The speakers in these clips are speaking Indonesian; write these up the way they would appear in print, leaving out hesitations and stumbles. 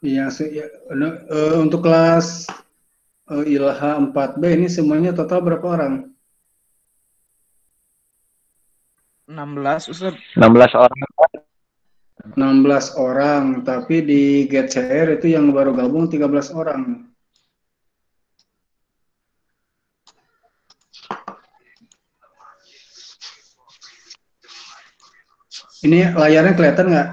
Iya, untuk kelas ILH 4B ini semuanya total berapa orang? 16 Ustaz. 16 orang. 16 orang, tapi di GCR itu yang baru gabung 13 orang. Ini layarnya kelihatan nggak?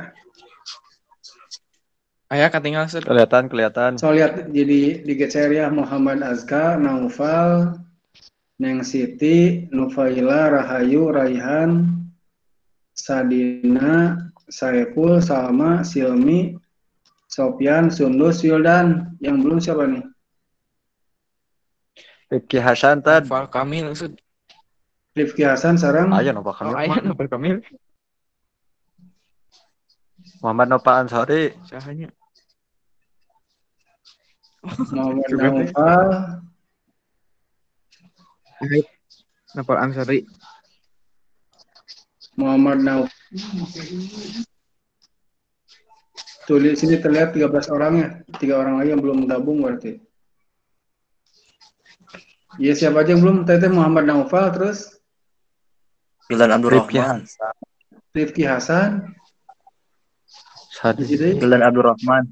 Ayah ketinggalan Ustaz. Kelihatan. So lihat jadi di GCR ya, Muhammad Azka, Naufal, Neng Siti, Nufaila, Rahayu, Raihan, Sadina, Saiful, Salma, Silmi, Sofyan, Sundus, Wildan. Yang belum siapa nih? Rifki Hasan tad. Novel Kamil Ustaz. Rifki Hasan, sarang. Ayo Nova Kamil. Ayah Novel Kamil. Muhammad Nova Ansori. Sahanya. Muhammad Juga teh. Naufal, Novel Ansari. Muhammad Naufal. Tuh di sini terlihat 13 orang ya. 3 orang lagi yang belum gabung berarti. Ya siapa aja yang belum? Tete Muhammad Naufal, terus Wildan Abdurrahman. Rifki Hasan, Wildan Abdurrahman.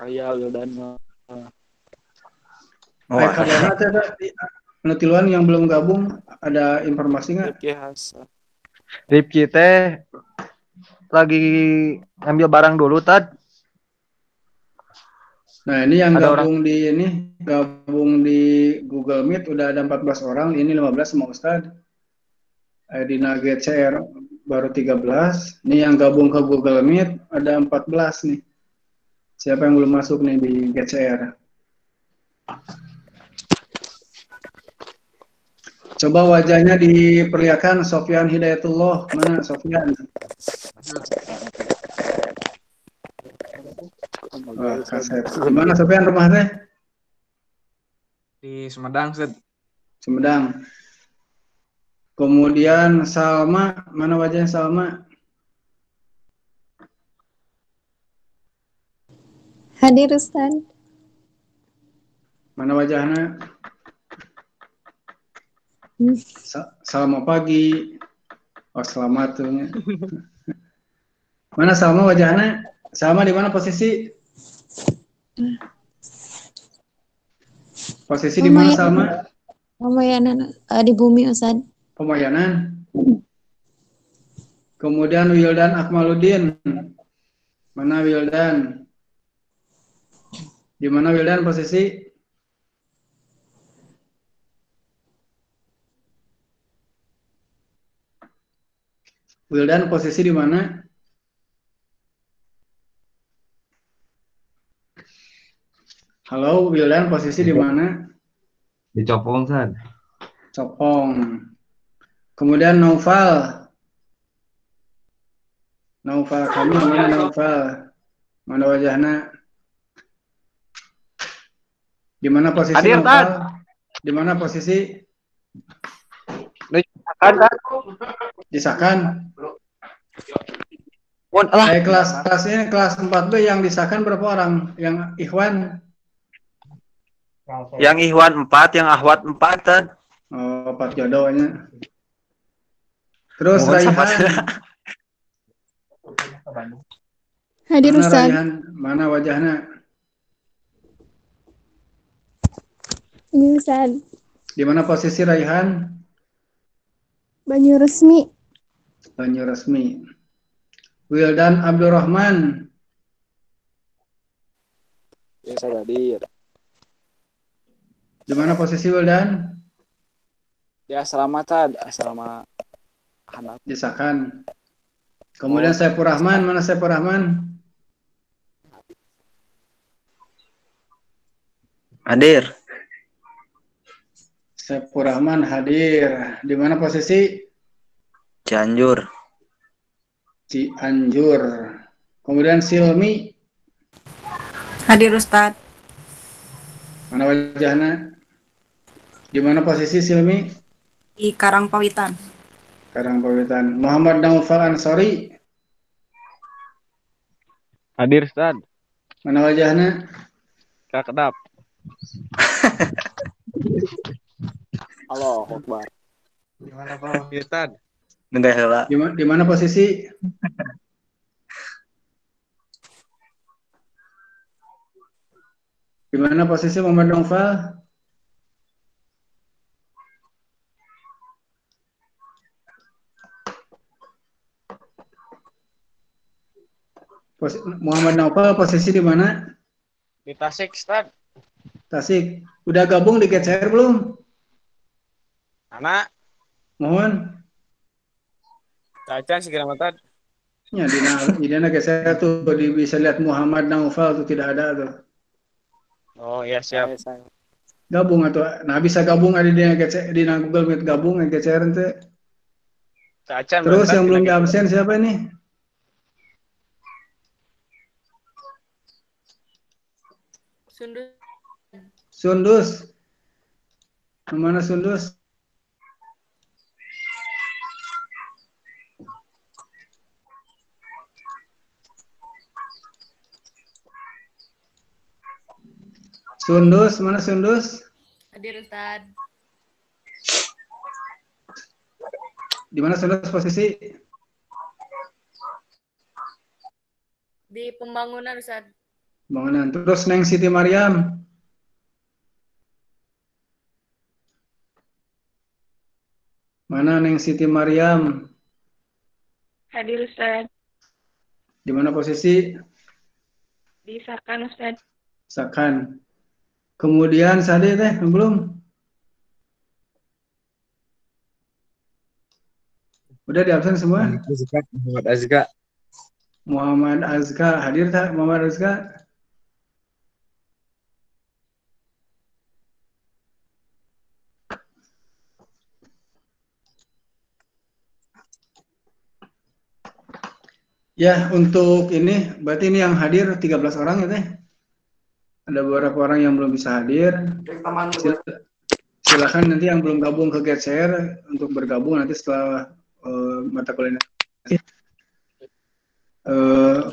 Ayah Wildan. Ay kabarnya teh penutiluan yang belum gabung ada informasi nggak? Rifki Hasan. Rifki teh lagi ngambil barang dulu tad. Nah, ini yang Ada gabung di Google Meet udah ada 14 orang, ini 15 sama Ustadz. Di GCR baru 13. Ini yang gabung ke Google Meet ada 14 nih. Siapa yang belum masuk nih di GCR? Coba wajahnya diperlihatkan, Sofyan Hidayatullah. Mana Sofyan? Wah, kaset. Di mana Sofyan rumahnya? Di Sumedang Ustaz. Sumedang. Kemudian Salma, mana wajahnya Salma? Hadir Ustaz. Mana wajahnya? Salma pagi. Oh, selamat tuh. Mana Salma wajahnya? Salma di mana posisi? Posisi di mana Salma? Pemayanan di bumi Ustaz. Pemayanan. Kemudian Wildan Akmaluddin. Mana Wildan? Di mana Wildan posisi? Wildan posisi di mana? Halo Wildan, posisi di mana? Di Copong, San. Copong. Kemudian Naufal. Naufal kami mana Naufal? Mana wajahnya? Di mana posisi Hadir, Naufal? Di mana posisi? Disahkan. Kelasnya kelas 4B yang disahkan berapa orang? Yang Ikhwan? Yang Ikhwan 4, yang Ahwat 4 tad. Oh, 4 jodohnya. Terus Raihan. Hadir Ustaz. Mana wajahnya? Ini Ustaz. Di mana posisi Raihan? Banyu resmi. Banyu resmi. Wildan Abdurrahman. Ya saya hadir. Di mana posisi Wildan? Ya selamatan, selama anak. Disahkan. Kemudian Saifur Rahman, mana Saifur Rahman? Hadir. Saifur Rahman hadir. Di mana posisi? Cianjur. Cianjur. Kemudian Silmi. Hadir Ustaz. Mana wajahnya? Di mana posisi Silmi? Di Karangpawitan. Karangpawitan. Muhammad Naufal Ansori. Hadir Ustaz. Mana wajahnya? Kak kedap. Halo, Akbar. Gimana Pak Witan? Nenggak heula. Di mana posisi? Di mana posisi Muhammad Novel? Muhammad Novel posisi di mana? Di Tasik, Ustad. Tasik. Udah gabung di GCR belum? Anak, Mohon. Cacan segera matad. Ya, di dana GCR tuh bisa lihat Muhammad Naufal tuh tidak ada tuh. Oh iya siap. Gabung atau nah bisa gabung ada di GCR, di Google Meet gabung di GCR nanti. Cacan Terus yang belum di kita. absen siapa ini? Sundus. Mana Sundus? Sundus, mana Sundus? Hadir Ustad. Di mana Sundus posisi? Di pembangunan Ustad. Bangunan. Terus Neng Siti Mariam. Mana Neng Siti Mariam? Hadir Ustad. Di mana posisi? Di Sakan Ustad. Sakan. Kemudian Sade teh belum? Udah di absen semua? Muhammad Azka. Muhammad Azka hadir tak Muhammad Azka? Ya, untuk ini berarti ini yang hadir 13 orang ya teh. Ada beberapa orang yang belum bisa hadir. Silakan nanti yang belum gabung ke GCR untuk bergabung nanti setelah mata kuliah.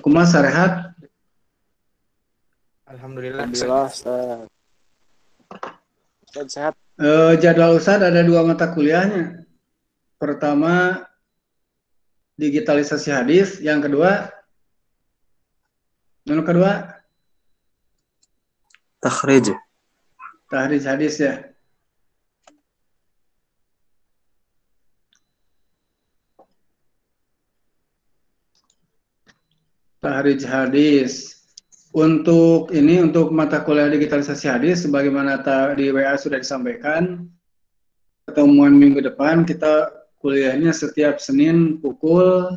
Kumas rehat. Alhamdulillah. Ustaz. Ustaz sehat. Jadwal Ustaz ada 2 mata kuliahnya. Pertama digitalisasi hadis, yang kedua Takhrij. tahrij hadis ya. Tahrij hadis. Untuk mata kuliah digitalisasi hadis, sebagaimana di WA sudah disampaikan, pertemuan minggu depan kita kuliahnya setiap Senin pukul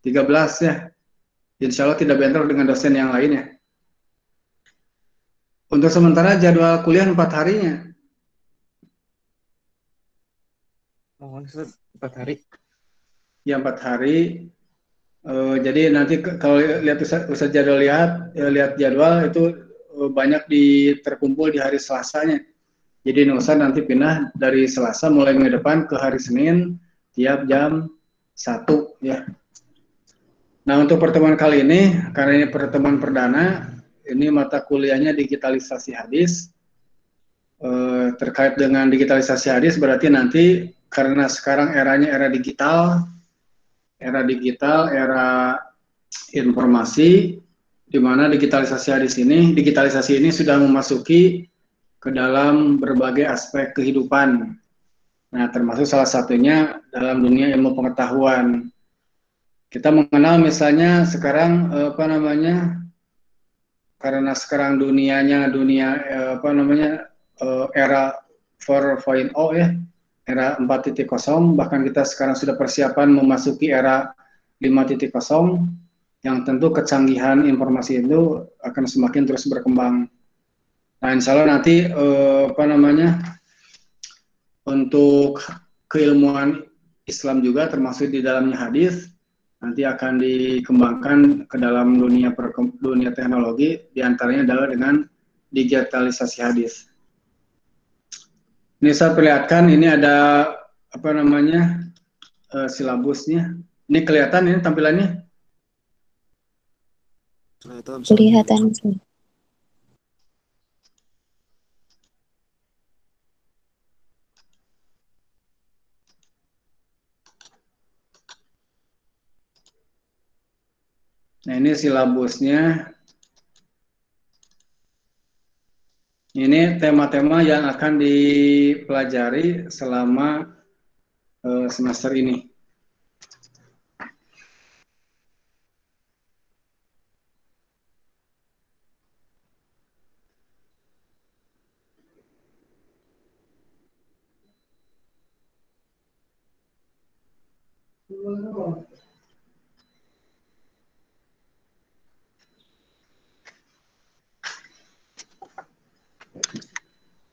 13 ya. Insya Allah tidak bentrok dengan dosen yang lainnya. Untuk sementara jadwal kuliah 4 harinya. Mohon Ustaz, 4 hari. Ya 4 hari. Jadi nanti kalau lihat Ustaz jadwal lihat jadwal itu banyak terkumpul di hari Selasanya. Jadi Ustaz nanti pindah dari Selasa mulai minggu depan ke hari Senin tiap jam 1 ya. Nah, untuk pertemuan kali ini karena ini pertemuan perdana, ini mata kuliahnya digitalisasi hadis. Terkait dengan digitalisasi hadis berarti nanti karena sekarang eranya era digital, era informasi, di mana digitalisasi ini sudah memasuki ke dalam berbagai aspek kehidupan. Nah, termasuk salah satunya dalam dunia ilmu pengetahuan. Kita mengenal misalnya sekarang karena sekarang dunia era 4.0 ya, era 4.0, bahkan kita sekarang sudah persiapan memasuki era 5.0 yang tentu kecanggihan informasi itu akan semakin terus berkembang. Nah, insya Allah nanti untuk keilmuan Islam juga termasuk di dalamnya hadis nanti akan dikembangkan ke dalam dunia teknologi, diantaranya adalah dengan digitalisasi hadis. Ini saya perlihatkan, ini ada silabusnya. Ini kelihatan ini tampilannya. Kelihatan. Nah, ini silabusnya. Ini tema-tema yang akan dipelajari selama semester ini.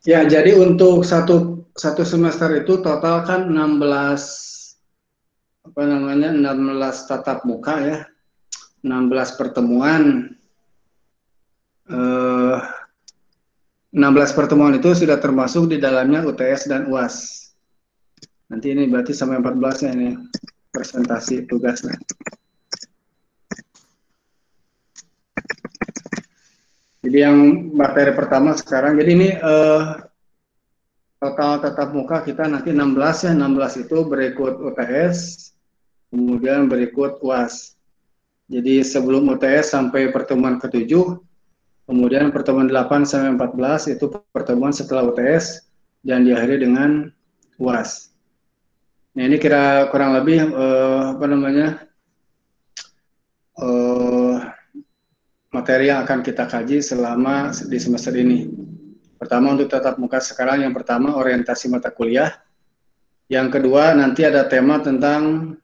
Ya, jadi untuk satu semester itu total kan 16 tatap muka ya. 16 pertemuan. 16 pertemuan itu sudah termasuk di dalamnya UTS dan UAS. Nanti ini berarti sampai 14 ya ini presentasi tugasnya. Jadi yang materi pertama sekarang, jadi ini total tatap muka kita nanti 16 ya, 16 itu berikut UTS, kemudian berikut UAS. Jadi sebelum UTS sampai pertemuan ke-7, kemudian pertemuan 8 sampai 14 itu pertemuan setelah UTS dan diakhiri dengan UAS. Nah ini kira kurang lebih materi yang akan kita kaji selama di semester ini. Pertama untuk tatap muka sekarang, yang pertama orientasi mata kuliah. Yang kedua nanti ada tema tentang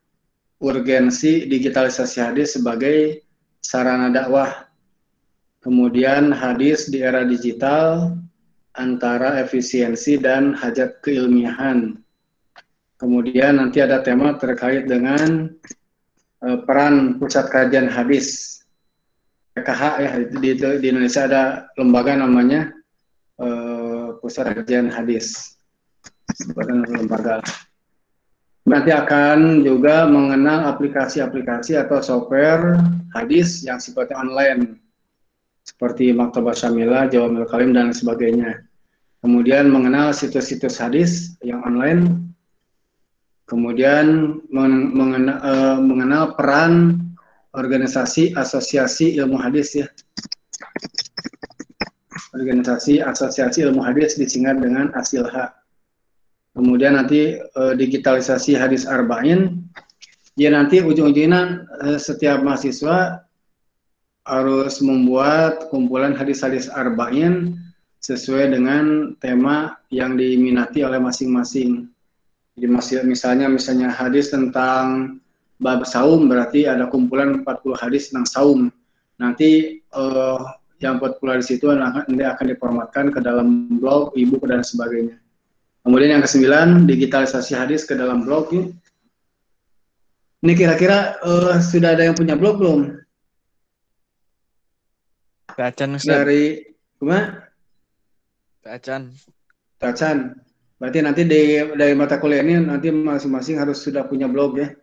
urgensi digitalisasi hadis sebagai sarana dakwah. Kemudian hadis di era digital antara efisiensi dan hajat keilmiahan. Kemudian nanti ada tema terkait dengan peran pusat kajian hadis. PKH ya, di Indonesia ada lembaga namanya Pusat Kajian Hadis. Lembaga. Nanti akan juga mengenal aplikasi-aplikasi atau software hadis yang sifatnya online, seperti Maktabah Syamilah, Jawamil Kalim, dan sebagainya. Kemudian mengenal situs-situs hadis yang online. Kemudian mengenal peran organisasi asosiasi ilmu hadis ya. Organisasi asosiasi ilmu hadis disingkat dengan ASILHA. Kemudian nanti digitalisasi hadis arba'in. Ya nanti ujung-ujungnya setiap mahasiswa harus membuat kumpulan hadis-hadis arba'in sesuai dengan tema yang diminati oleh masing-masing. Jadi misalnya hadis tentang bab saum, berarti ada kumpulan 40 hadis tentang saum. Nanti yang 40 hadis itu nanti akan diformatkan ke dalam blog, e-book, dan sebagainya. Kemudian yang ke-9, digitalisasi hadis ke dalam blog. Ini kira-kira sudah ada yang punya blog belum? Tacan Ustaz. Dari mana? Tacan. Berarti nanti dari mata kuliah ini nanti masing-masing harus sudah punya blog ya.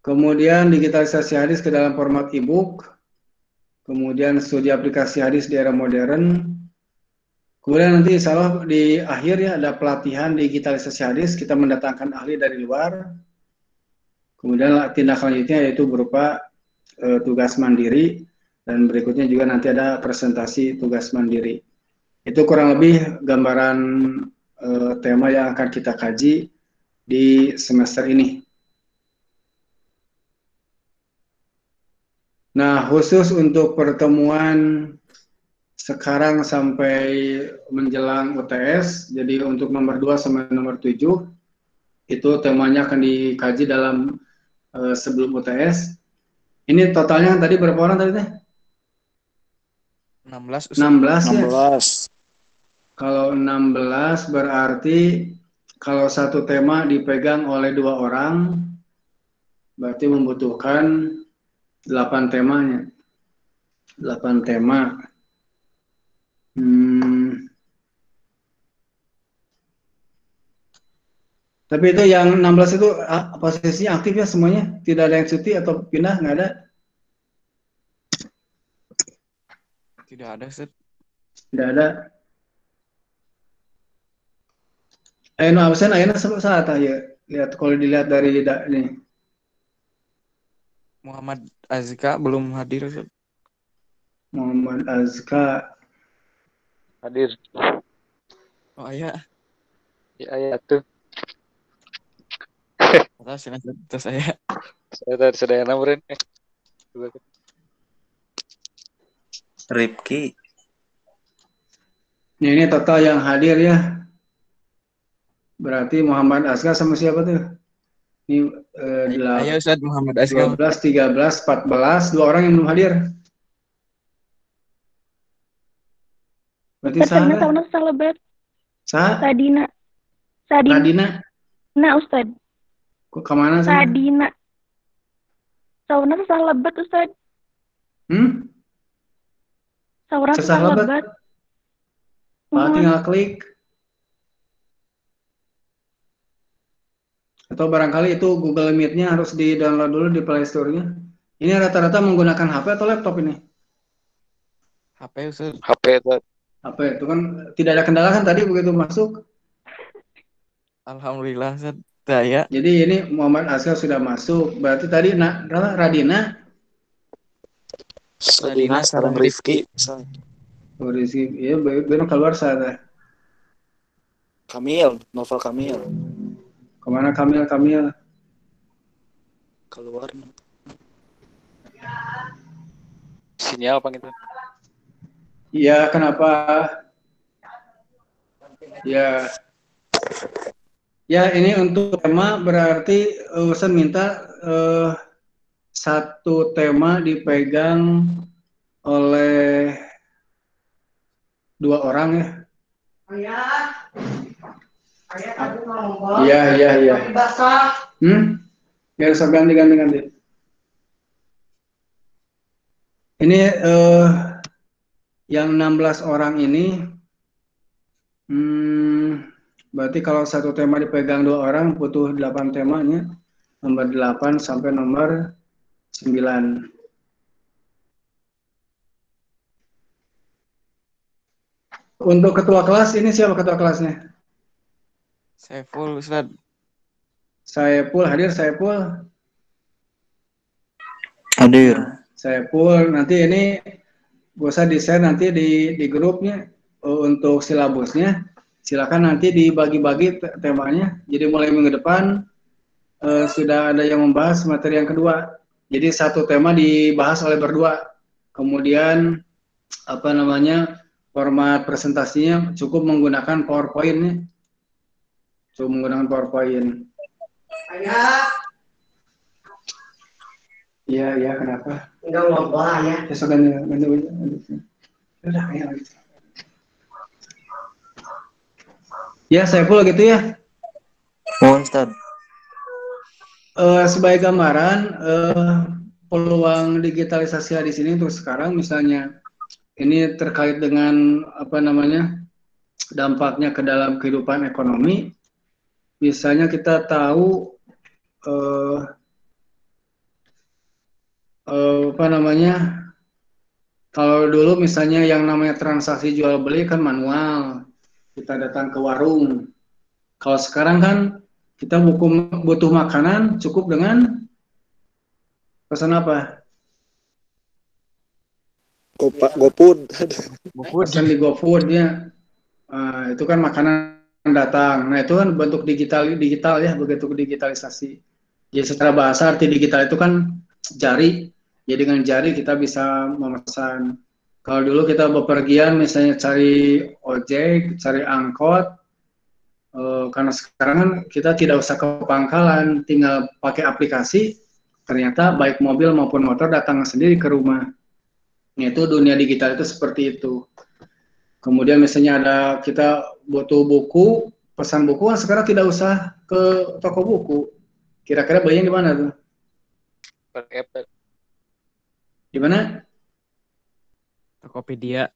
Kemudian digitalisasi hadis ke dalam format e-book. Kemudian studi aplikasi hadis di era modern. Kemudian nanti insya Allah di akhir ya ada pelatihan digitalisasi hadis. Kita mendatangkan ahli dari luar. Kemudian tindak lanjutnya yaitu berupa tugas mandiri. Dan berikutnya juga nanti ada presentasi tugas mandiri. Itu kurang lebih gambaran tema yang akan kita kaji di semester ini. Nah, khusus untuk pertemuan sekarang sampai menjelang UTS, jadi untuk nomor 2 sampai nomor 7, itu temanya akan dikaji dalam sebelum UTS. Ini totalnya tadi berapa orang tadi teh? 16 ya? 16. Kalau 16 berarti kalau satu tema dipegang oleh 2 orang, berarti membutuhkan 8 temanya. 8 tema. Tapi itu yang 16 itu posisinya aktif ya semuanya? Tidak ada yang cuti atau pindah? Nggak ada? Tidak ada, Ustaz. Tidak ada. Ayo absen, ayo saat aja. Lihat kalau dilihat dari ini. Muhammad Azka belum hadir, Ustaz. Muhammad Azka. Hadir. Oh iya, Ya tuh. atas ya, atas saya. Saya namurin. Rifki. Ini total yang hadir ya. Berarti Muhammad Azka sama siapa tuh? Ini Ayo Ustaz Muhammad Azka. 12, 13, 14, 2 orang yang belum hadir. Berarti Sauna salabat. Sadina. Radina. Nah, Ustaz. Kemana sih? Sadina. Sauna salabat, Ustaz. Sauna salabat. Tinggal klik. Atau barangkali itu Google Meet-nya harus di-download dulu di Play Store-nya. Ini rata-rata menggunakan HP atau laptop ini? HP Ustaz. HP Ustaz. HP itu kan tidak ada kendala kan tadi begitu masuk? Alhamdulillah Ustaz. Saya. Jadi ini Muhammad Azka sudah masuk. Berarti tadi Radina. Radina sareng Rifki. Oh, Rizky. Iya, benar keluar saat. Kamil, novel Kamil. Kemana Kamil? Keluar. Sinyal apa gitu? Iya, kenapa? Ya. Ya, ini untuk tema berarti Ustaz minta satu tema dipegang oleh 2 orang ya. Iya. Ya, usah ganti. Ini yang 16 orang ini berarti kalau satu tema dipegang 2 orang butuh 8 temanya, nomor 8 sampai nomor 9. Untuk ketua kelas ini siapa ketua kelasnya? Saiful Ustaz. Saiful hadir, Saiful. Hadir. Saiful, nanti ini bisa di-share nanti di grupnya untuk silabusnya. Silakan nanti dibagi-bagi temanya. Jadi mulai minggu depan sudah ada yang membahas materi yang kedua. Jadi satu tema dibahas oleh berdua. Kemudian format presentasinya cukup menggunakan PowerPoint. Cukup menggunakan PowerPoint. Iya, kenapa? Enggak ngomong ya. Besok ganti. Udah kayak gitu. Ya, saya pula gitu ya. Mohon Ustaz. Sebagai gambaran, peluang digitalisasi di sini untuk sekarang, misalnya ini terkait dengan dampaknya ke dalam kehidupan ekonomi. Misalnya kita tahu kalau dulu misalnya yang namanya transaksi jual beli kan manual, kita datang ke warung. Kalau sekarang kan kita butuh makanan cukup dengan pesan apa? GoFood. Pesan di GoFood ya. Itu kan makanan datang. Nah itu kan bentuk digital ya, begitu digitalisasi. Jadi secara bahasa arti digital itu kan jari. Jadi dengan jari kita bisa memesan. Kalau dulu kita bepergian misalnya cari ojek, cari angkot, karena sekarang kan kita tidak usah ke pangkalan, tinggal pakai aplikasi, ternyata baik mobil maupun motor datang sendiri ke rumah. Itu dunia digital itu seperti itu. Kemudian misalnya kita butuh buku, pesan buku kan sekarang tidak usah ke toko buku. Kira-kira belinya di mana tuh? Di mana? Tokopedia.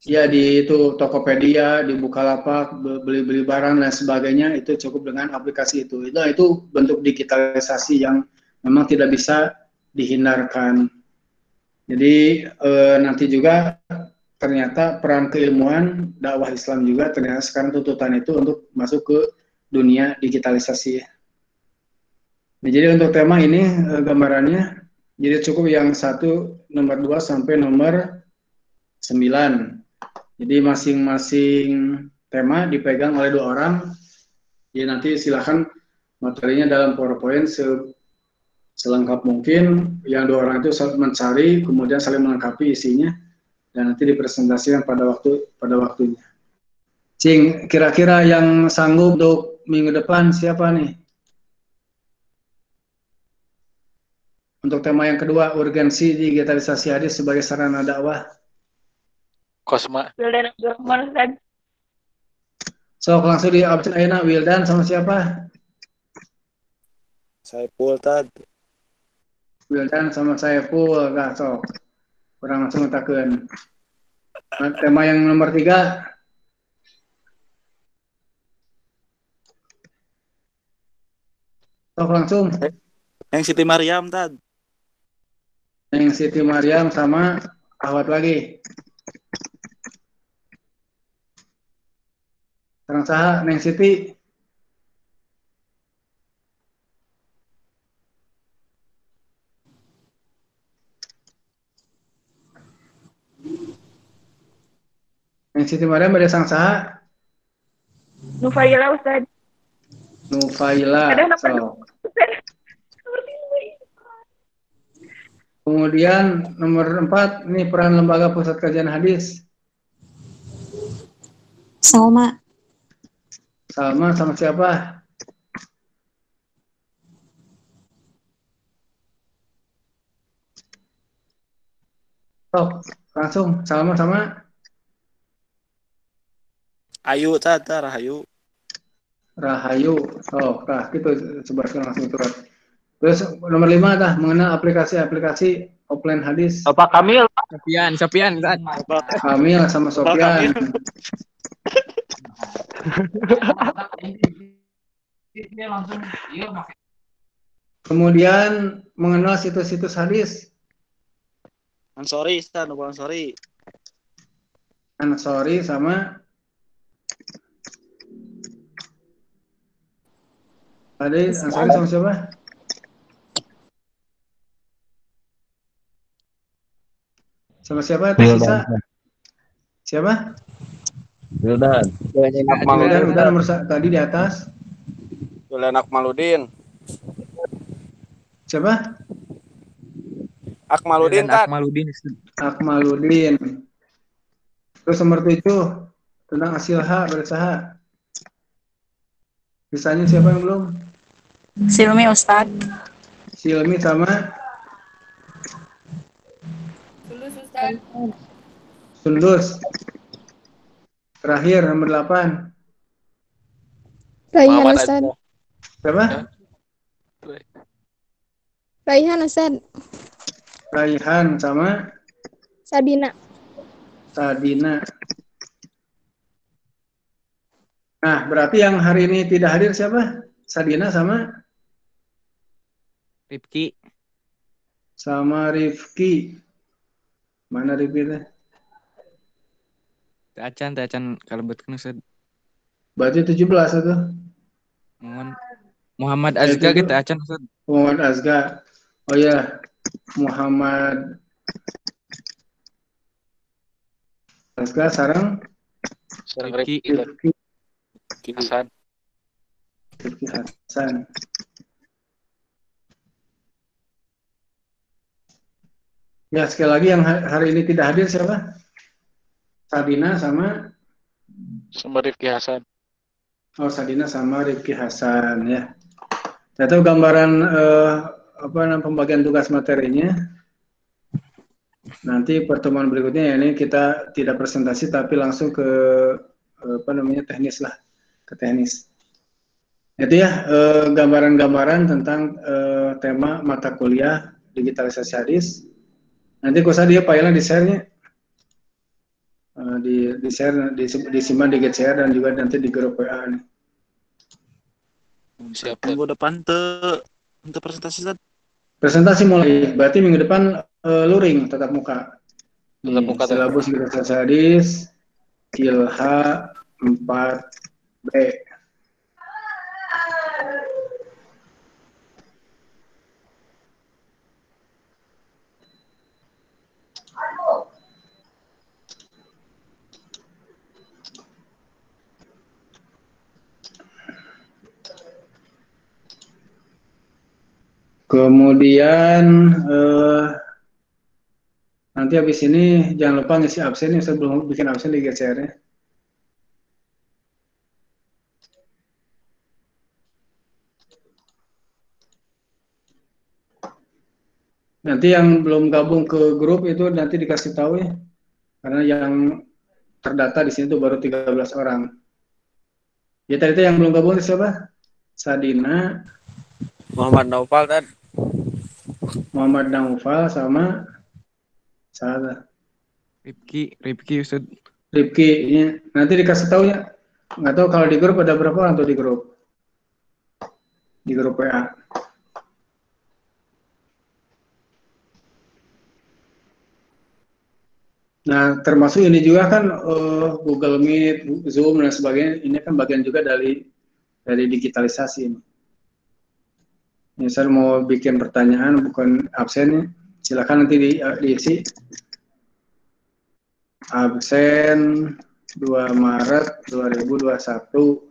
Ya di itu Tokopedia, di Bukalapak, beli-beli barang dan sebagainya itu cukup dengan aplikasi itu. Itu bentuk digitalisasi yang memang tidak bisa dihindarkan. Jadi nanti juga ternyata peran keilmuan dakwah Islam juga ternyata sekarang tuntutan itu untuk masuk ke dunia digitalisasi. Nah, jadi untuk tema ini gambarannya, jadi cukup yang 1, nomor 2 sampai nomor 9. Jadi masing-masing tema dipegang oleh 2 orang. Jadi nanti silakan materinya dalam PowerPoint selengkap mungkin. Yang 2 orang itu mencari, kemudian saling melengkapi isinya, dan nanti dipresentasikan pada waktunya. Cing, kira-kira yang sanggup untuk minggu depan siapa nih? Untuk tema yang kedua, urgensi digitalisasi hadis sebagai sarana dakwah. Kosma. Wildan Abdurrahman Ustad. So, langsung di absen ayeuna Wildan sama siapa? Saiful tad. Wildan sama Saiful, nah, so. Kurang langsung ngetakeun. Tema yang nomor 3. So, langsung. Yang Siti Maryam tad. Yang Siti Maryam sama Ahwat lagi. Sekarang saha Neng Siti. Neng Siti Maryam ada sang saha? Nufaila Ustad. Nufaila. Ada nomor So. Kemudian nomor 4, ini peran lembaga pusat kajian hadis. Salma. Salma sama siapa? Oh, langsung Salma sama Ayu tad, Rahayu. Rahayu. Oh, nah gitu sebarkan langsung turut. Terus nomor 5 dah mengenal aplikasi-aplikasi offline hadis. Bapak Kamil. Sopian. Kamil sama Sofyan. Kemudian mengenal situs-situs hadis. Ansori, Ustaz, Ansori. Ansori sama Ansori sama siapa? Sama siapa? Sisa? Siapa? Wildan. Wildan udah nomor tadi di atas. Wildan Akmaludin. Siapa? Akmaludin tad. Akmaludin. Terus nomor 7 tentang asilha berusaha. Sisanya siapa yang belum? Silmi Ustad. Silmi sama Sundus. Terakhir nomor 8. Raihan Ustad. Siapa? Raihan Ustad. Raihan sama Sadina. Sadina. Nah, berarti yang hari ini tidak hadir siapa? Sadina sama Rifki. Sama Rifki. Mana Rifki teh? Acan kalebetkeun Ustad. Berarti 17 itu. Muhammad Azga gitu Acan Ustad. Muhammad Azga. Oh ya, Muhammad Azga sareng Rifki. Hasan. Rifki Hasan. Ya, sekali lagi yang hari ini tidak hadir siapa? Sadina sama Rifki Hasan. Oh, Sadina sama Rifki Hasan ya. Itu gambaran pembagian tugas materinya. Nanti pertemuan berikutnya ya, ini kita tidak presentasi tapi langsung ke teknis lah, ke teknis. Itu ya gambaran-gambaran tentang tema mata kuliah digitalisasi hadis. Nanti kuasa dia filenya di share-nya. Di share, disimpan di GCR dan juga nanti di grup WA nih. Siap. Minggu depan untuk presentasi Ustaz. Presentasi mulai, berarti minggu depan luring tatap muka. Tatap muka tuh. Silabus Gerakan Sadis Ilha 4B. Kemudian nanti habis ini jangan lupa ngisi absen ya, sebelum bikin absen di GCR ya. Nanti yang belum gabung ke grup itu nanti dikasih tahu ya, karena yang terdata di sini tuh baru 13 orang. Ya tadi itu yang belum gabung siapa? Sadina, Muhammad Naufal dan Muhammad Naufal sama salah Ripki Ustad. Ripki. Ya. Nanti dikasih tahu ya. Nggak tahu kalau di grup ada berapa orang tuh di grup WA. Nah, termasuk ini juga kan Google Meet, Zoom dan sebagainya. Ini kan bagian juga dari digitalisasi ini. Misal mau bikin pertanyaan bukan absen, silakan nanti diisi. Absen 2 Maret 2021.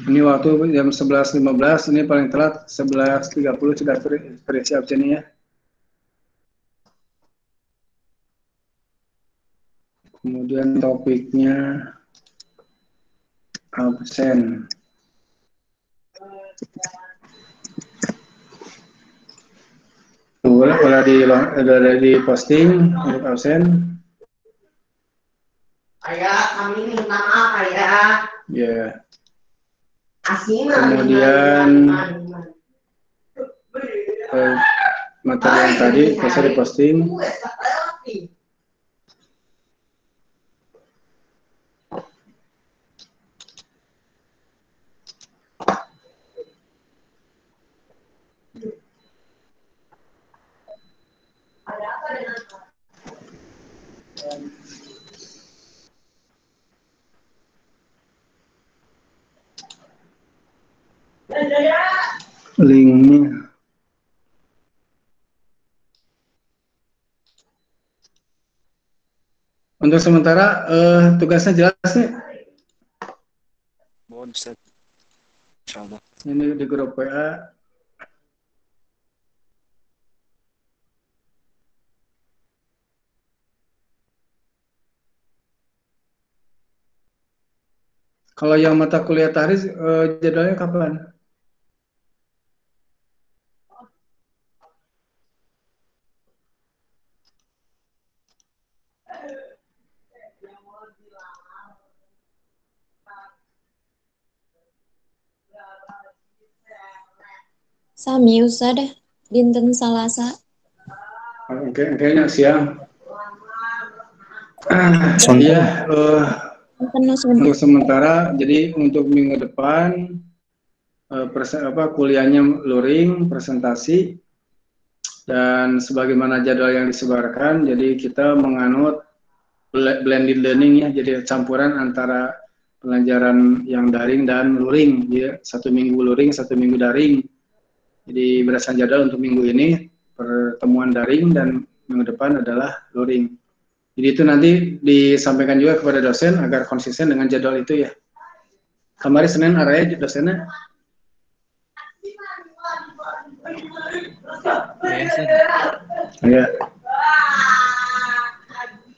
Ini waktu jam 11.15, ini paling telat 11.30 sudah terisi absennya. Kemudian topiknya absen. Udah di posting untuk absen. Ayah, kami minta maaf ayah. Ya. Kemudian materi yang tadi bisa diposting. Linknya. Untuk sementara tugasnya jelas nih. Bonset. Insyaallah. Ini di grup WA. Kalau yang mata kuliah tahris jadwalnya kapan? Sami Ustad, dinten Salasa. Oke, kayaknya siang. Iya, untuk sementara, jadi untuk minggu depan kuliahnya luring, presentasi, dan sebagaimana jadwal yang disebarkan, jadi kita menganut blended learning ya, jadi campuran antara pelajaran yang daring dan luring, ya, 1 minggu luring, 1 minggu daring. Jadi berdasarkan jadwal untuk minggu ini pertemuan daring dan minggu depan adalah luring. Jadi itu nanti disampaikan juga kepada dosen agar konsisten dengan jadwal itu ya. Kemarin Senin arahnya dosennya. Ya.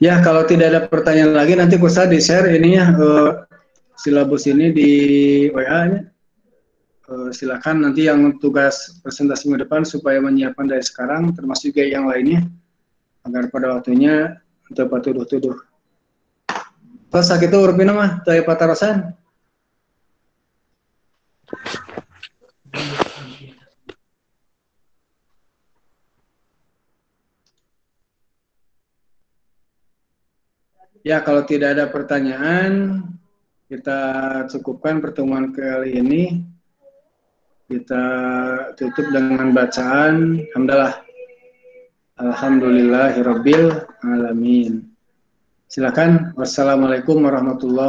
Ya, kalau tidak ada pertanyaan lagi nanti bisa di-share ini ya silabus ini di WA-nya. silakan nanti yang tugas presentasi minggu depan supaya menyiapkan dari sekarang, termasuk juga yang lainnya, agar pada waktunya dapat tuduh-tuduh. Terus sakitu urupina mah, teu patarasan. Ya, kalau tidak ada pertanyaan, kita cukupkan pertemuan kali ini. Kita tutup dengan bacaan hamdalah. Alhamdulillahirabbil alamin. Silakan. Wassalamualaikum warahmatullahi